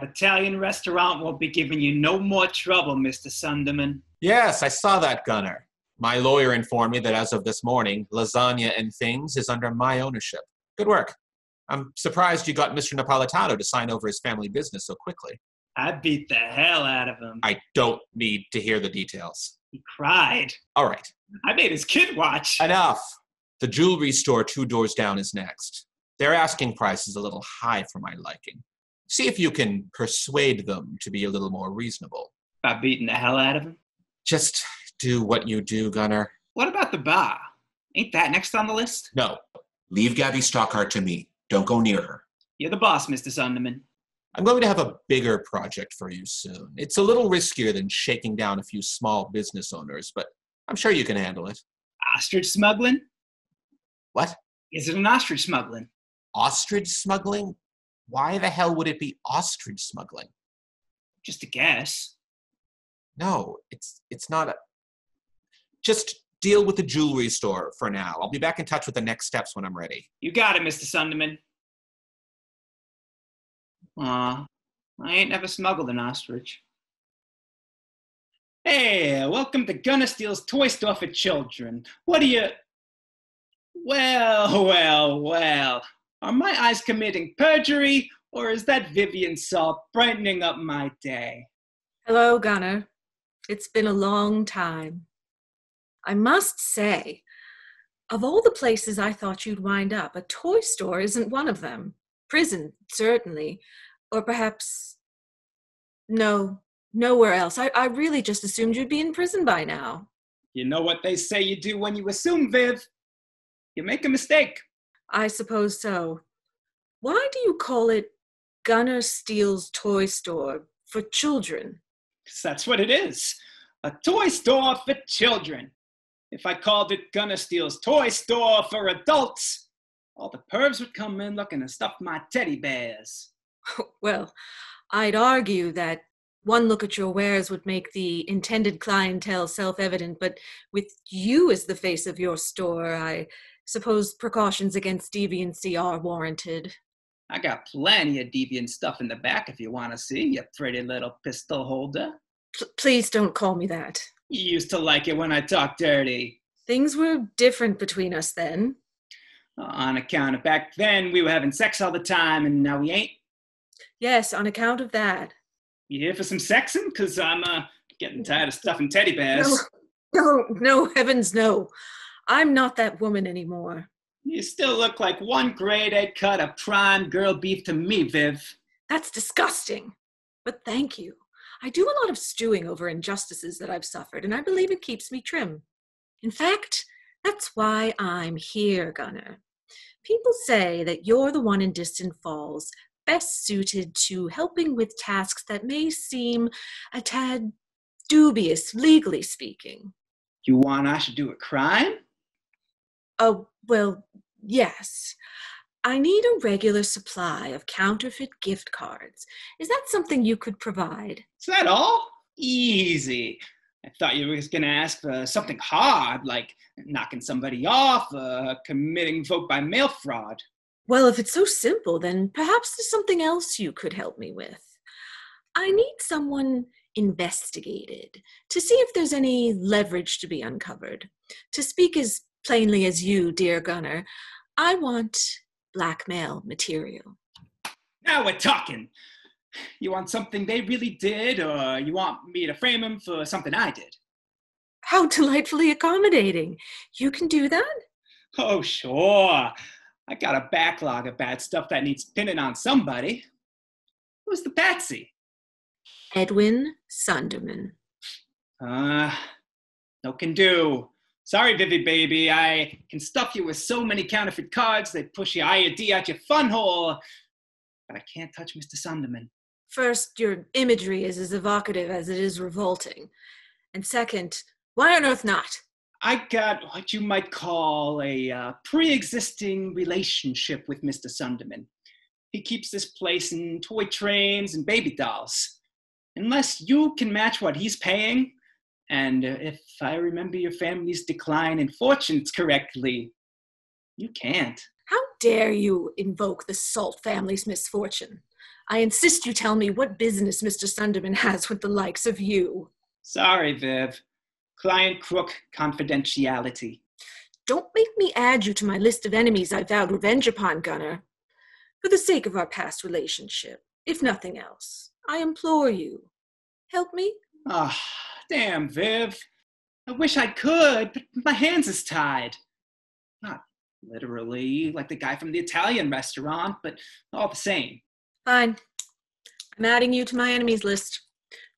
Italian restaurant won't be giving you no more trouble, Mr. Sunderman. Yes, I saw that, Gunner. My lawyer informed me that as of this morning, Lasagna and Things is under my ownership. Good work. I'm surprised you got Mr. Napolitano to sign over his family business so quickly. I beat the hell out of him. I don't need to hear the details. He cried. All right. I made his kid watch. Enough. The jewelry store 2 doors down is next. Their asking price is a little high for my liking. See if you can persuade them to be a little more reasonable. By beating the hell out of him? Just do what you do, Gunner. What about the bar? Ain't that next on the list? No. Leave Gabby Stockhart to me. Don't go near her. You're the boss, Mr. Sunderman. I'm going to have a bigger project for you soon. It's a little riskier than shaking down a few small business owners, but I'm sure you can handle it. Ostrich smuggling? What? Is it an ostrich smuggling? Ostrich smuggling? Why the hell would it be ostrich smuggling? Just a guess. No, it's not a... Just deal with the jewelry store for now. I'll be back in touch with the next steps when I'm ready. You got it, Mr. Sunderman. I ain't never smuggled an ostrich. Hey, welcome to Gunner Steele's Toy Store for Children. What do you... Well. Are my eyes committing perjury, or is that Vivian salt brightening up my day? Hello, Gunner. It's been a long time. I must say, of all the places I thought you'd wind up, a toy store isn't one of them. Prison, certainly. Or perhaps... No, nowhere else. I really just assumed you'd be in prison by now. You know what they say you do when you assume, Viv? You make a mistake. I suppose so. Why do you call it Gunner Steele's Toy Store for Children? 'Cause that's what it is. A toy store for children. If I called it Gunner Steele's Toy Store for Adults, all the pervs would come in looking to stuff my teddy bears. Well, I'd argue that one look at your wares would make the intended clientele self-evident, but with you as the face of your store, I suppose precautions against deviancy are warranted. I got plenty of deviant stuff in the back if you want to see, you pretty little pistol holder. Please don't call me that. You used to like it when I talk dirty. Things were different between us then. On account of back then, we were having sex all the time, and now we ain't. Yes, on account of that. You here for some sexing? 'Cause I'm getting tired of stuffing teddy bears. No, heavens no. I'm not that woman anymore. You still look like one grade A cut of prime girl beef to me, Viv. That's disgusting. But thank you. I do a lot of stewing over injustices that I've suffered, and I believe it keeps me trim. In fact, that's why I'm here, Gunner. People say that you're the one in Distant Falls best suited to helping with tasks that may seem a tad dubious, legally speaking. You want I should do a crime? Oh, well, yes. I need a regular supply of counterfeit gift cards. Is that something you could provide? Is that all? Easy. I thought you were going to ask for something hard, like knocking somebody off, committing vote-by-mail fraud. Well, if it's so simple, then perhaps there's something else you could help me with. I need someone investigated to see if there's any leverage to be uncovered. To speak as plainly as you, dear Gunner, I want blackmail material. Now we're talking. You want something they really did, or you want me to frame them for something I did? How delightfully accommodating. You can do that? Oh, sure. I got a backlog of bad stuff that needs pinning on somebody. Who's the patsy? Edwin Sunderman. No can do. Sorry, Vivi baby, I can stuff you with so many counterfeit cards they push your IOD out your fun hole, but I can't touch Mr. Sunderman. First, your imagery is as evocative as it is revolting. And second, why on earth not? I got what you might call a pre-existing relationship with Mr. Sunderman. He keeps this place in toy trains and baby dolls. Unless you can match what he's paying, and if I remember your family's decline in fortunes correctly, you can't. How dare you invoke the Salt family's misfortune? I insist you tell me what business Mr. Sunderman has with the likes of you. Sorry, Viv. Client crook confidentiality. Don't make me add you to my list of enemies I vowed revenge upon, Gunner. For the sake of our past relationship, if nothing else, I implore you, help me? Ah, damn, Viv. I wish I could, but my hands is tied. Not literally like the guy from the Italian restaurant, but all the same. Fine. I'm adding you to my enemies list.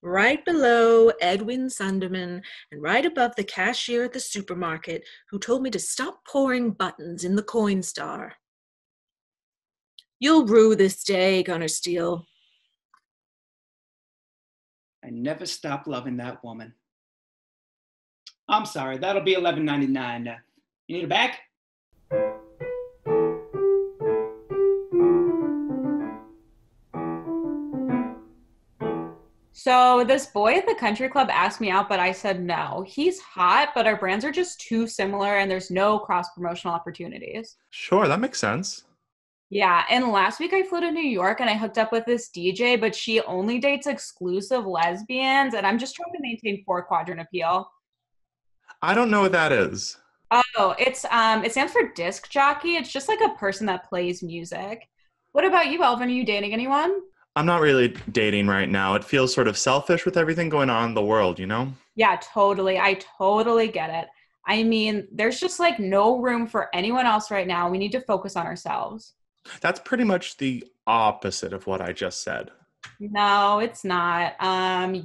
Right below Edwin Sunderman, and right above the cashier at the supermarket who told me to stop pouring buttons in the coin star. You'll rue this day, Gunner Steele. I never stopped loving that woman. I'm sorry, that'll be $11.99. You need a bag? So this boy at the country club asked me out, but I said no. He's hot, but our brands are just too similar and there's no cross-promotional opportunities. Sure, that makes sense. Yeah, and last week I flew to New York and I hooked up with this DJ, but she only dates exclusive lesbians, and I'm just trying to maintain 4-quadrant appeal. I don't know what that is. Oh, it stands for disc jockey. It's just like a person that plays music. What about you, Elvin? Are you dating anyone? I'm not really dating right now. It feels sort of selfish with everything going on in the world, you know? Yeah, totally. I totally get it. I mean, there's just like no room for anyone else right now. We need to focus on ourselves. That's pretty much the opposite of what I just said. No, it's not.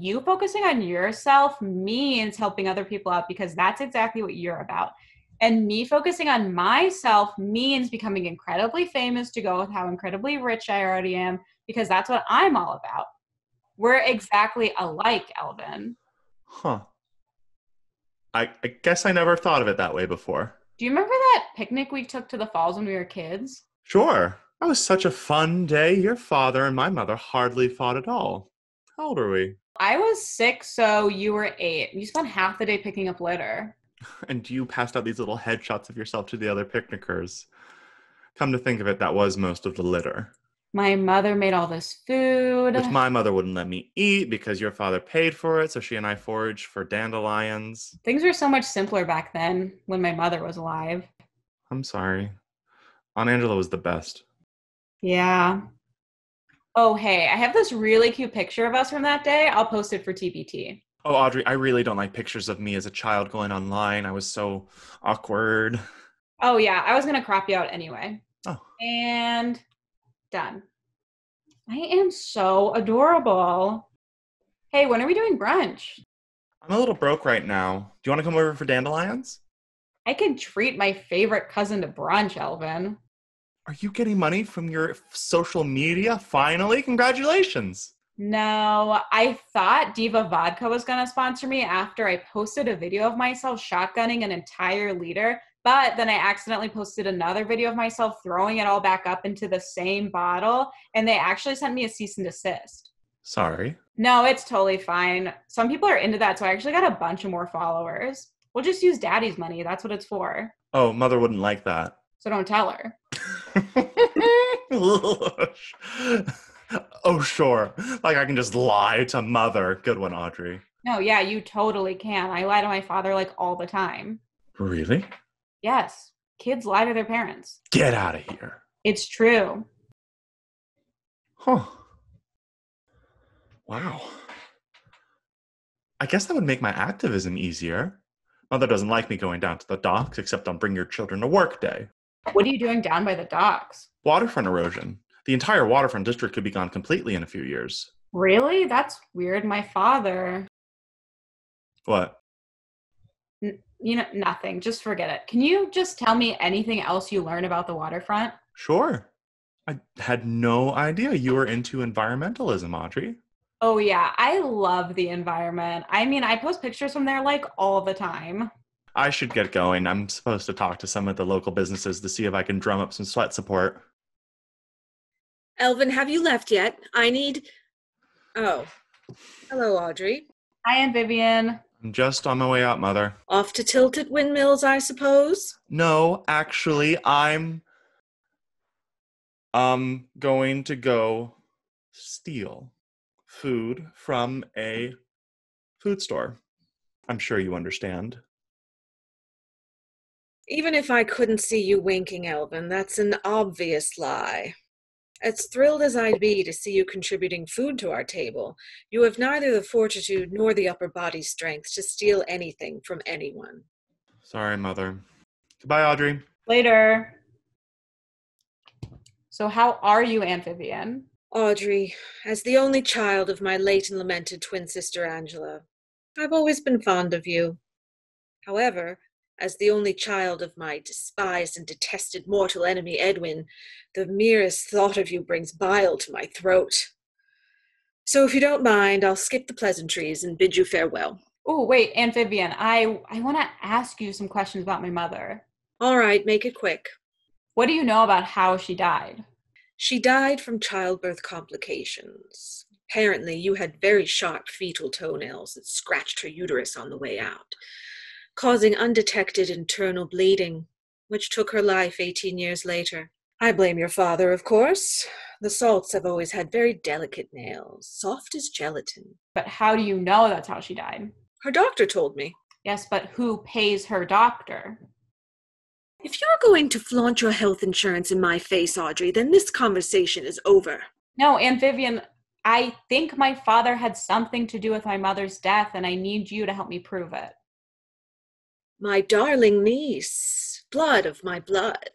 You focusing on yourself means helping other people out because that's exactly what you're about. And me focusing on myself means becoming incredibly famous to go with how incredibly rich I already am, because that's what I'm all about. We're exactly alike, Elvin. Huh. I guess I never thought of it that way before. Do you remember that picnic we took to the falls when we were kids? Sure. That was such a fun day. Your father and my mother hardly fought at all. How old are we? I was 6, so you were 8. You spent half the day picking up litter. And you passed out these little headshots of yourself to the other picnickers. Come to think of it, that was most of the litter. My mother made all this food. Which my mother wouldn't let me eat because your father paid for it, so she and I foraged for dandelions. Things were so much simpler back then when my mother was alive. I'm sorry. Aunt Angela was the best. Yeah. Oh, hey, I have this really cute picture of us from that day. I'll post it for TBT. Oh, Audrey, I really don't like pictures of me as a child going online. I was so awkward. Oh, yeah, I was going to crop you out anyway. Oh. And done. I am so adorable. Hey, when are we doing brunch? I'm a little broke right now. Do you want to come over for dandelions? I could treat my favorite cousin to brunch, Elvin. Are you getting money from your social media? Finally? Congratulations. No, I thought Diva Vodka was going to sponsor me after I posted a video of myself shotgunning an entire liter, but then I accidentally posted another video of myself throwing it all back up into the same bottle, and they actually sent me a cease and desist. Sorry. No, it's totally fine. Some people are into that, so I actually got a bunch of more followers. We'll just use daddy's money. That's what it's for. Oh, mother wouldn't like that. So don't tell her. Oh, sure. Like I can just lie to mother. Good one, Audrey. No, yeah, you totally can. I lie to my father like all the time. Really? Yes. Kids lie to their parents. Get out of here. It's true. Huh. Wow. I guess that would make my activism easier. Mother doesn't like me going down to the docks except on Bring Your Children to Work Day. What are you doing down by the docks? Waterfront erosion. The entire waterfront district could be gone completely in a few years. Really? That's weird. My father... What? Nothing. Just forget it. Can you just tell me anything else you learn about the waterfront? Sure. I had no idea you were into environmentalism, Audrey. Oh, yeah. I love the environment. I mean, I post pictures from there like all the time. I should get going. I'm supposed to talk to some of the local businesses to see if I can drum up some sweat support. Elvin, have you left yet? I need... Oh. Hello, Audrey. Hi, Aunt Vivian. I'm just on my way out, Mother. Off to Tilted Windmills, I suppose? No, actually, I'm going to go steal food from a food store. I'm sure you understand. Even if I couldn't see you winking, Elven, that's an obvious lie. As thrilled as I'd be to see you contributing food to our table, you have neither the fortitude nor the upper body strength to steal anything from anyone. Sorry, Mother. Goodbye, Audrey. Later. So how are you, Aunt Vivian? Audrey, as the only child of my late and lamented twin sister Angela, I've always been fond of you. However, as the only child of my despised and detested mortal enemy Edwin, the merest thought of you brings bile to my throat. So if you don't mind, I'll skip the pleasantries and bid you farewell. Oh, wait, Aunt Vivian, I want to ask you some questions about my mother. All right, make it quick. What do you know about how she died? She died from childbirth complications. Apparently, you had very sharp fetal toenails that scratched her uterus on the way out, causing undetected internal bleeding, which took her life 18 years later. I blame your father, of course. The Salts have always had very delicate nails, soft as gelatin. But how do you know that's how she died? Her doctor told me. Yes, but who pays her doctor? If you're going to flaunt your health insurance in my face, Audrey, then this conversation is over. No, Aunt Vivian, I think my father had something to do with my mother's death, and I need you to help me prove it. My darling niece, blood of my blood.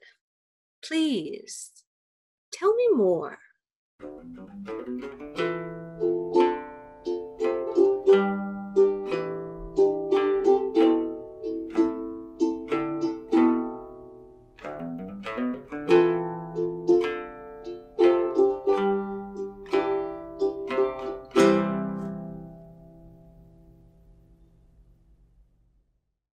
Please, tell me more.